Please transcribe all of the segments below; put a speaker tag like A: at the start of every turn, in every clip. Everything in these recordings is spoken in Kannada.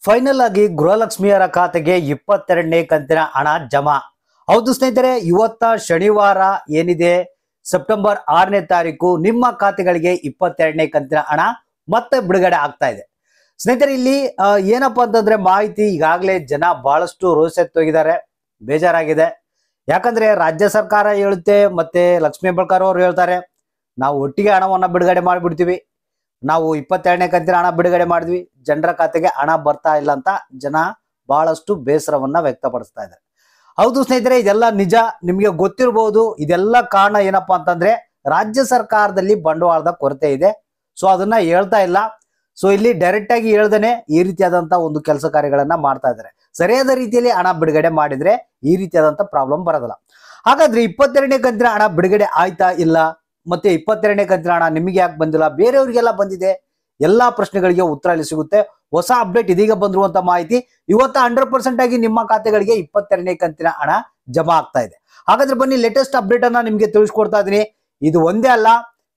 A: ಫೈನಲ್ ಆಗಿ ಗೃಹಲಕ್ಷ್ಮಿಯರ ಖಾತೆಗೆ 22ನೇ ಕಂತಿನ ಹಣ ಜಮಾ. ಹೌದು ಸ್ನೇಹಿತರೆ, ಇವತ್ತ ಶನಿವಾರ ಏನಿದೆ ಸೆಪ್ಟೆಂಬರ್ 6ನೇ ತಾರೀಕು ನಿಮ್ಮ ಖಾತೆಗಳಿಗೆ 22ನೇ ಕಂತಿನ ಹಣ ಮತ್ತೆ ಬಿಡುಗಡೆ ಆಗ್ತಾ ಇದೆ. ಸ್ನೇಹಿತರೆ, ಇಲ್ಲಿ ಏನಪ್ಪಾ ಅಂತಂದ್ರೆ ಮಾಹಿತಿ ಈಗಾಗಲೇ ಜನ ಬಹಳಷ್ಟು ರೋಸೆತ್ತೋಗಿದ್ದಾರೆ, ಬೇಜಾರಾಗಿದೆ. ಯಾಕಂದ್ರೆ ರಾಜ್ಯ ಸರ್ಕಾರ ಹೇಳುತ್ತೆ, ಮತ್ತೆ ಲಕ್ಷ್ಮೀ ಹೆಬ್ಬಾಳ್ಕರ್ ಅವರು ಹೇಳ್ತಾರೆ, ನಾವು ಒಟ್ಟಿಗೆ ಹಣವನ್ನ ಬಿಡುಗಡೆ ಮಾಡಿಬಿಡ್ತೀವಿ, ನಾವು 22ನೇ ಕಂತಿನ ಹಣ ಬಿಡುಗಡೆ ಮಾಡಿದ್ವಿ, ಜನರ ಖಾತೆಗೆ ಹಣ ಬರ್ತಾ ಇಲ್ಲ ಅಂತ ಜನ ಬಹಳಷ್ಟು ಬೇಸರವನ್ನ ವ್ಯಕ್ತಪಡಿಸ್ತಾ ಇದ್ದಾರೆ. ಹೌದು ಸ್ನೇಹಿತರೆ, ಇದೆಲ್ಲ ನಿಜ, ನಿಮ್ಗೆ ಗೊತ್ತಿರಬಹುದು. ಇದೆಲ್ಲ ಕಾರಣ ಏನಪ್ಪಾ ಅಂತಂದ್ರೆ ರಾಜ್ಯ ಸರ್ಕಾರದಲ್ಲಿ ಬಂಡವಾಳದ ಕೊರತೆ ಇದೆ. ಸೊ ಅದನ್ನ ಹೇಳ್ತಾ ಇಲ್ಲ. ಸೊ ಇಲ್ಲಿ ಡೈರೆಕ್ಟ್ ಆಗಿ ಹೇಳ್ದೇನೆ ಈ ರೀತಿಯಾದಂತ ಒಂದು ಕೆಲಸ ಕಾರ್ಯಗಳನ್ನ ಮಾಡ್ತಾ ಇದ್ದಾರೆ. ಸರಿಯಾದ ರೀತಿಯಲ್ಲಿ ಹಣ ಬಿಡುಗಡೆ ಮಾಡಿದ್ರೆ ಈ ರೀತಿಯಾದಂತ ಪ್ರಾಬ್ಲಮ್ ಬರೋದಿಲ್ಲ. ಹಾಗಾದ್ರೆ 22ನೇ ಕಂತಿನ ಹಣ ಬಿಡುಗಡೆ ಆಯ್ತಾ ಇಲ್ಲ, ಮತ್ತೆ 22ನೇ ಕಂತಿನ ಹಣ ನಿಮಗೆ ಯಾಕೆ ಬಂದಿಲ್ಲ, ಬೇರೆಯವರಿಗೆಲ್ಲ ಬಂದಿದೆ, ಎಲ್ಲಾ ಪ್ರಶ್ನೆಗಳಿಗೆ ಉತ್ತರ ಇಲ್ಲಿ ಸಿಗುತ್ತೆ. ಹೊಸ ಅಪ್ಡೇಟ್ ಇದೀಗ ಬಂದಿರುವಂತ ಮಾಹಿತಿ, ಇವತ್ತು 100% ಆಗಿ ನಿಮ್ಮ ಖಾತೆಗಳಿಗೆ 22ನೇ ಕಂತಿನ ಹಣ ಜಮಾ ಆಗ್ತಾ ಇದೆ. ಹಾಗಾದ್ರೆ ಬನ್ನಿ, ಲೇಟೆಸ್ಟ್ ಅಪ್ಡೇಟ್ ಅನ್ನ ನಿಮ್ಗೆ ತಿಳಿಸ್ಕೊಡ್ತಾ ಇದೀನಿ. ಇದು ಒಂದೇ ಅಲ್ಲ,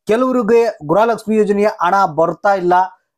A: ಕೆಲವರಿಗೆ ಗೃಹಲಕ್ಷ್ಮಿ ಯೋಜನೆಯ ಹಣ ಬರ್ತಾ ಇಲ್ಲ,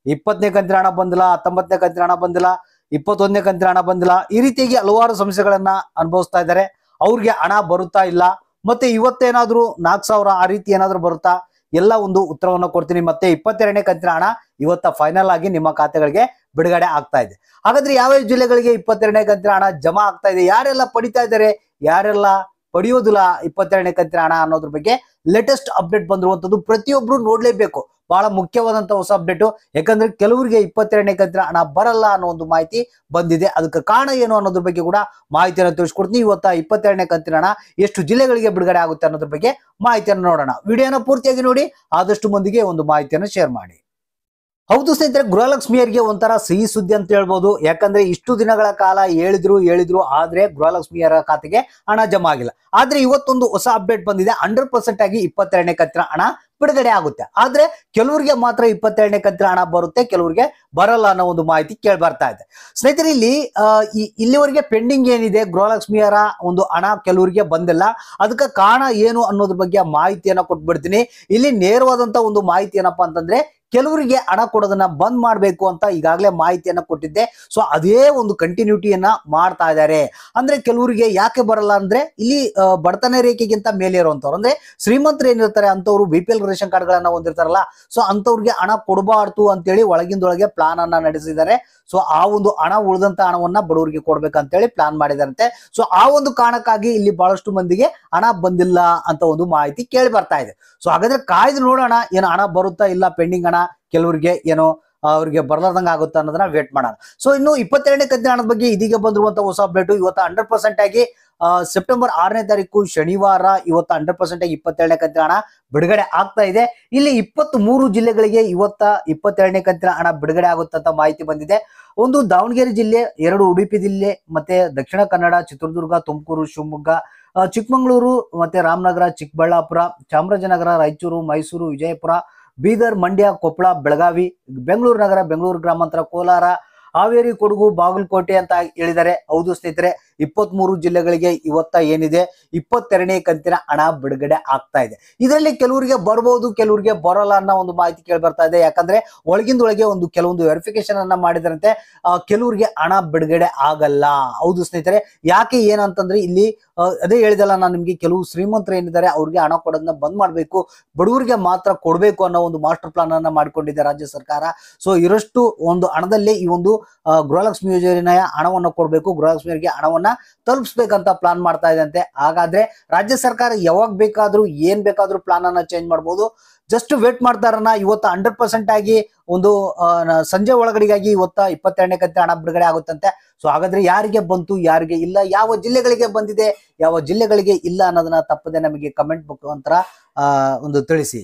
A: 20ನೇ ಕಂತಿನ ಹಣ ಬಂದಿಲ್ಲ, 19ನೇ ಕಂತಿನ ಹಣ ಬಂದಿಲ್ಲ, 21ನೇ ಕಂತಿನ ಹಣ ಬಂದಿಲ್ಲ, ಈ ರೀತಿಯಾಗಿ ಹಲವಾರು ಸಮಸ್ಯೆಗಳನ್ನ ಅನುಭವಿಸ್ತಾ ಇದ್ದಾರೆ. ಅವ್ರಿಗೆ ಹಣ ಬರುತ್ತಾ ಇಲ್ಲ, ಮತ್ತೆ ಇವತ್ತೇನಾದ್ರೂ 4,000 ಆ ರೀತಿ ಏನಾದ್ರೂ ಬರುತ್ತಾ, ಎಲ್ಲ ಒಂದು ಉತ್ತರವನ್ನು ಕೊಡ್ತೀನಿ. ಮತ್ತೆ 22ನೇ ಕಂತಿನ ಹಣ ಇವತ್ತ ಫೈನಲ್ ಆಗಿ ನಿಮ್ಮ ಖಾತೆಗಳಿಗೆ ಬಿಡುಗಡೆ ಆಗ್ತಾ ಇದೆ. ಹಾಗಾದ್ರೆ ಯಾವ ಜಿಲ್ಲೆಗಳಿಗೆ 22ನೇ ಕಂತಿನ ಹಣ ಜಮಾ ಆಗ್ತಾ ಇದೆ, ಯಾರೆಲ್ಲ ಪಡಿತಾ ಇದ್ದಾರೆ, ಯಾರೆಲ್ಲ ಪಡೆಯೋದಿಲ್ಲ 22ನೇ ಕಂತಿನ ಹಣ ಅನ್ನೋದ್ರ ಬಗ್ಗೆ ಲೇಟೆಸ್ಟ್ ಅಪ್ಡೇಟ್ ಬಂದಿರುವಂತದ್ದು ಪ್ರತಿಯೊಬ್ರು ನೋಡ್ಲೇಬೇಕು. ಬಹಳ ಮುಖ್ಯವಾದಂತ ಹೊಸ ಅಪ್ಡೇಟ್. ಯಾಕಂದ್ರೆ ಕೆಲವರಿಗೆ 22ನೇ ಕಂತಿನ ಹಣ ಬರಲ್ಲ ಅನ್ನೋ ಒಂದು ಮಾಹಿತಿ ಬಂದಿದೆ. ಅದಕ್ಕೆ ಕಾರಣ ಏನು ಅನ್ನೋದ್ರ ಬಗ್ಗೆ ಕೂಡ ಮಾಹಿತಿಯನ್ನು ತಿಳಿಸ್ಕೊಡ್ತೀನಿ. ಇವತ್ತ 22ನೇ ಕಂತಿನ ಹಣ ಎಷ್ಟು ಜಿಲ್ಲೆಗಳಿಗೆ ಬಿಡುಗಡೆ ಆಗುತ್ತೆ ಅನ್ನೋದ್ರ ಬಗ್ಗೆ ಮಾಹಿತಿಯನ್ನು ನೋಡೋಣ. ವಿಡಿಯೋನ ಪೂರ್ತಿಯಾಗಿ ನೋಡಿ, ಆದಷ್ಟು ಮಂದಿಗೆ ಒಂದು ಮಾಹಿತಿಯನ್ನು ಶೇರ್ ಮಾಡಿ. ಹೌದು ಸ್ನೇಹಿತರೆ, ಗೃಹಲಕ್ಷ್ಮಿಯರಿಗೆ ಒಂಥರ ಸಿಹಿ ಸುದ್ದಿ ಅಂತ ಹೇಳ್ಬೋದು. ಯಾಕಂದ್ರೆ ಇಷ್ಟು ದಿನಗಳ ಕಾಲ ಹೇಳಿದ್ರು ಆದ್ರೆ ಗೃಹಲಕ್ಷ್ಮಿಯರ ಖಾತೆಗೆ ಹಣ ಜಮಾ ಆಗಿಲ್ಲ. ಆದ್ರೆ ಇವತ್ತೊಂದು ಹೊಸ ಅಪ್ಡೇಟ್ ಬಂದಿದೆ, 100% ಆಗಿ 22ನೇ ಕಂತಿನ ಹಣ ಬಿಡುಗಡೆ ಆಗುತ್ತೆ. ಆದ್ರೆ ಕೆಲವರಿಗೆ ಮಾತ್ರ 22ನೇ ಕಂತಿನ ಹಣ ಬರುತ್ತೆ, ಕೆಲವರಿಗೆ ಬರಲ್ಲ ಅನ್ನೋ ಒಂದು ಮಾಹಿತಿ ಕೇಳಿ ಬರ್ತಾ ಇದೆ. ಸ್ನೇಹಿತರೆ, ಇಲ್ಲಿವರೆಗೆ ಪೆಂಡಿಂಗ್ ಏನಿದೆ ಗೃಹಲಕ್ಷ್ಮಿಯರ ಒಂದು ಹಣ ಕೆಲವರಿಗೆ ಬಂದಿಲ್ಲ. ಅದಕ್ಕೆ ಕಾರಣ ಏನು ಅನ್ನೋದ್ರ ಬಗ್ಗೆ ಮಾಹಿತಿಯನ್ನ ಕೊಟ್ಬಿಡ್ತೀನಿ. ಇಲ್ಲಿ ನೇರವಾದಂತ ಒಂದು ಮಾಹಿತಿ ಏನಪ್ಪಾ ಅಂತಂದ್ರೆ, ಕೆಲವರಿಗೆ ಹಣ ಕೊಡೋದನ್ನ ಬಂದ್ ಮಾಡ್ಬೇಕು ಅಂತ ಈಗಾಗಲೇ ಮಾಹಿತಿಯನ್ನ ಕೊಟ್ಟಿದ್ದೆ. ಸೊ ಅದೇ ಒಂದು ಕಂಟಿನ್ಯೂಟಿಯನ್ನ ಮಾಡ್ತಾ ಇದ್ದಾರೆ. ಅಂದ್ರೆ ಕೆಲವರಿಗೆ ಯಾಕೆ ಬರಲ್ಲ ಅಂದ್ರೆ, ಇಲ್ಲಿ ಬಡತನ ರೇಖೆಗಿಂತ ಮೇಲೆ ಇರುವಂತವ್ರು, ಅಂದ್ರೆ ಶ್ರೀಮಂತರು ಏನಿರ್ತಾರೆ ಅಂತವ್ರು BPL ರೇಷನ್ ಕಾರ್ಡ್ ಗಳನ್ನ ಹೊಂದಿರ್ತಾರಲ್ಲ, ಸೊ ಅಂತವ್ರಿಗೆ ಹಣ ಕೊಡಬಾರ್ದು ಅಂತೇಳಿ ಒಳಗಿಂದೊಳಗೆ ಪ್ಲಾನ್ ಅನ್ನ ನಡೆಸಿದ್ದಾರೆ. ಸೊ ಆ ಒಂದು ಹಣ ಉಳಿದಂತ ಹಣವನ್ನ ಬಡವರಿಗೆ ಕೊಡ್ಬೇಕಂತೇಳಿ ಪ್ಲಾನ್ ಮಾಡಿದಾರಂತೆ. ಸೊ ಆ ಒಂದು ಕಾರಣಕ್ಕಾಗಿ ಇಲ್ಲಿ ಬಹಳಷ್ಟು ಮಂದಿಗೆ ಹಣ ಬಂದಿಲ್ಲ ಅಂತ ಒಂದು ಮಾಹಿತಿ ಕೇಳಿ ಬರ್ತಾ ಇದೆ. ಸೊ ಹಾಗಾದ್ರೆ ಕಾಯ್ದು ನೋಡೋಣ, ಏನು ಹಣ ಬರುತ್ತಾ ಇಲ್ಲ, ಪೆಂಡಿಂಗ್ ಹಣ ಕೆಲವರಿಗೆ ಏನೋ ಅವ್ರಿಗೆ ಬರ್ಲಾರ್ದಂಗ ಆಗುತ್ತಾ ಅನ್ನೋದನ್ನ ವೇಟ್ ಮಾಡೋಣ. ಸೊ ಇನ್ನು 22ನೇ ಕಂತಿನ ಹಣದ ಬಗ್ಗೆ ಇದೀಗ ಬಂದಿರುವಂತ ಹೊಸ ಅಪ್ಡೇಟ್. ಇವತ್ತು 100% ಆಗಿ ಸೆಪ್ಟೆಂಬರ್ 6ನೇ ತಾರೀಕು ಶನಿವಾರ ಇವತ್ತು 100% ಆಗಿ 22ನೇ ಕಂತಿನ ಹಣ ಬಿಡುಗಡೆ ಆಗ್ತಾ ಇದೆ. ಇಲ್ಲಿ 23 ಜಿಲ್ಲೆಗಳಿಗೆ ಇವತ್ತ 22ನೇ ಕಂತಿನ ಹಣ ಬಿಡುಗಡೆ ಆಗುತ್ತಂತ ಮಾಹಿತಿ ಬಂದಿದೆ. ಒಂದು ದಾವಣಗೆರೆ ಜಿಲ್ಲೆ, 2 ಉಡುಪಿ ಜಿಲ್ಲೆ, ಮತ್ತೆ ದಕ್ಷಿಣ ಕನ್ನಡ, ಚಿತ್ರದುರ್ಗ, ತುಮಕೂರು, ಶಿವಮೊಗ್ಗ, ಚಿಕ್ಕಮಗಳೂರು, ಮತ್ತೆ ರಾಮನಗರ, ಚಿಕ್ಕಬಳ್ಳಾಪುರ, ಚಾಮರಾಜನಗರ, ರಾಯಚೂರು, ಮೈಸೂರು, ವಿಜಯಪುರ, ಬೀದರ್, ಮಂಡ್ಯ, ಕೊಪ್ಪಳ, ಬೆಳಗಾವಿ, ಬೆಂಗಳೂರು ನಗರ, ಬೆಂಗಳೂರು ಗ್ರಾಮಾಂತರ, ಕೋಲಾರ, ಹಾವೇರಿ, ಕೊಡಗು, ಬಾಗಲಕೋಟೆ ಅಂತ ಹೇಳಿದ್ದಾರೆ. ಹೌದು ಸ್ನೇಹಿತರೆ, 23 ಜಿಲ್ಲೆಗಳಿಗೆ ಇವತ್ತ ಏನಿದೆ 22ನೇ ಕಂತಿನ ಹಣ ಬಿಡುಗಡೆ ಆಗ್ತಾ ಇದೆ. ಇದರಲ್ಲಿ ಕೆಲವರಿಗೆ ಬರ್ಬೋದು, ಕೆಲವರಿಗೆ ಬರೋಲ್ಲ ಅನ್ನೋ ಒಂದು ಮಾಹಿತಿ ಕೇಳಿ ಬರ್ತಾ ಇದೆ. ಯಾಕಂದ್ರೆ ಒಳಗಿಂದೊಳಗೆ ಕೆಲವೊಂದು ವೆರಿಫಿಕೇಶನ್ ಅನ್ನ ಮಾಡಿದ್ರಂತೆ, ಕೆಲವರಿಗೆ ಹಣ ಬಿಡುಗಡೆ ಆಗಲ್ಲ. ಹೌದು ಸ್ನೇಹಿತರೆ, ಯಾಕೆ ಏನಂತಂದ್ರೆ ಇಲ್ಲಿ ಅದೇ ಹೇಳಿದಲ್ಲ ನಾನು ನಿಮ್ಗೆ, ಕೆಲವು ಶ್ರೀಮಂತರು ಏನಿದ್ದಾರೆ ಅವ್ರಿಗೆ ಹಣ ಕೊಡೋದನ್ನ ಬಂದ್ ಮಾಡ್ಬೇಕು, ಬಡವರಿಗೆ ಮಾತ್ರ ಕೊಡ್ಬೇಕು ಅನ್ನೋ ಒಂದು ಮಾಸ್ಟರ್ ಪ್ಲಾನ್ ಅನ್ನ ಮಾಡ್ಕೊಂಡಿದೆ ರಾಜ್ಯ ಸರ್ಕಾರ. ಸೊ ಇರಷ್ಟು ಒಂದು ಹಣದಲ್ಲೇ ಈ ಒಂದು ಗೃಹಲಕ್ಷ್ಮಿ ಯೋಜನೆಯ ಹಣವನ್ನು ಕೊಡ್ಬೇಕು, ಗೃಹಲಕ್ಷ್ಮಿಯರಿಗೆ ಹಣವನ್ನ ತಲುಪಿಸ್ಬೇಕಂತ ಪ್ಲಾನ್ ಮಾಡ್ತಾ ಇದೆ ಅಂತೆ. ಹಾಗಾದ್ರೆ ರಾಜ್ಯ ಸರ್ಕಾರ ಯಾವಾಗ ಬೇಕಾದ್ರೂ ಏನ್ ಬೇಕಾದ್ರೂ ಪ್ಲಾನ್ ಅನ್ನ ಚೇಂಜ್ ಮಾಡಬಹುದು. ಜಸ್ಟ್ ವೇಟ್ ಮಾಡ್ತಾರನ್ನ. ಇವತ್ತು 100% ಆಗಿ ಒಂದು ಸಂಜೆ ಒಳಗಡೆಗಾಗಿ ಇವತ್ತ 22ನೇ ಕಂತಿನ ಹಣ ಬಿಡುಗಡೆ ಆಗುತ್ತಂತೆ. ಸೊ ಹಾಗಾದ್ರೆ ಯಾರಿಗೆ ಬಂತು, ಯಾರಿಗೆ ಇಲ್ಲ, ಯಾವ ಜಿಲ್ಲೆಗಳಿಗೆ ಬಂದಿದೆ, ಯಾವ ಜಿಲ್ಲೆಗಳಿಗೆ ಇಲ್ಲ ಅನ್ನೋದನ್ನ ತಪ್ಪದೆ ನಮಗೆ ಕಮೆಂಟ್ ಮುಖಾಂತರ ಒಂದು ತಿಳಿಸಿ.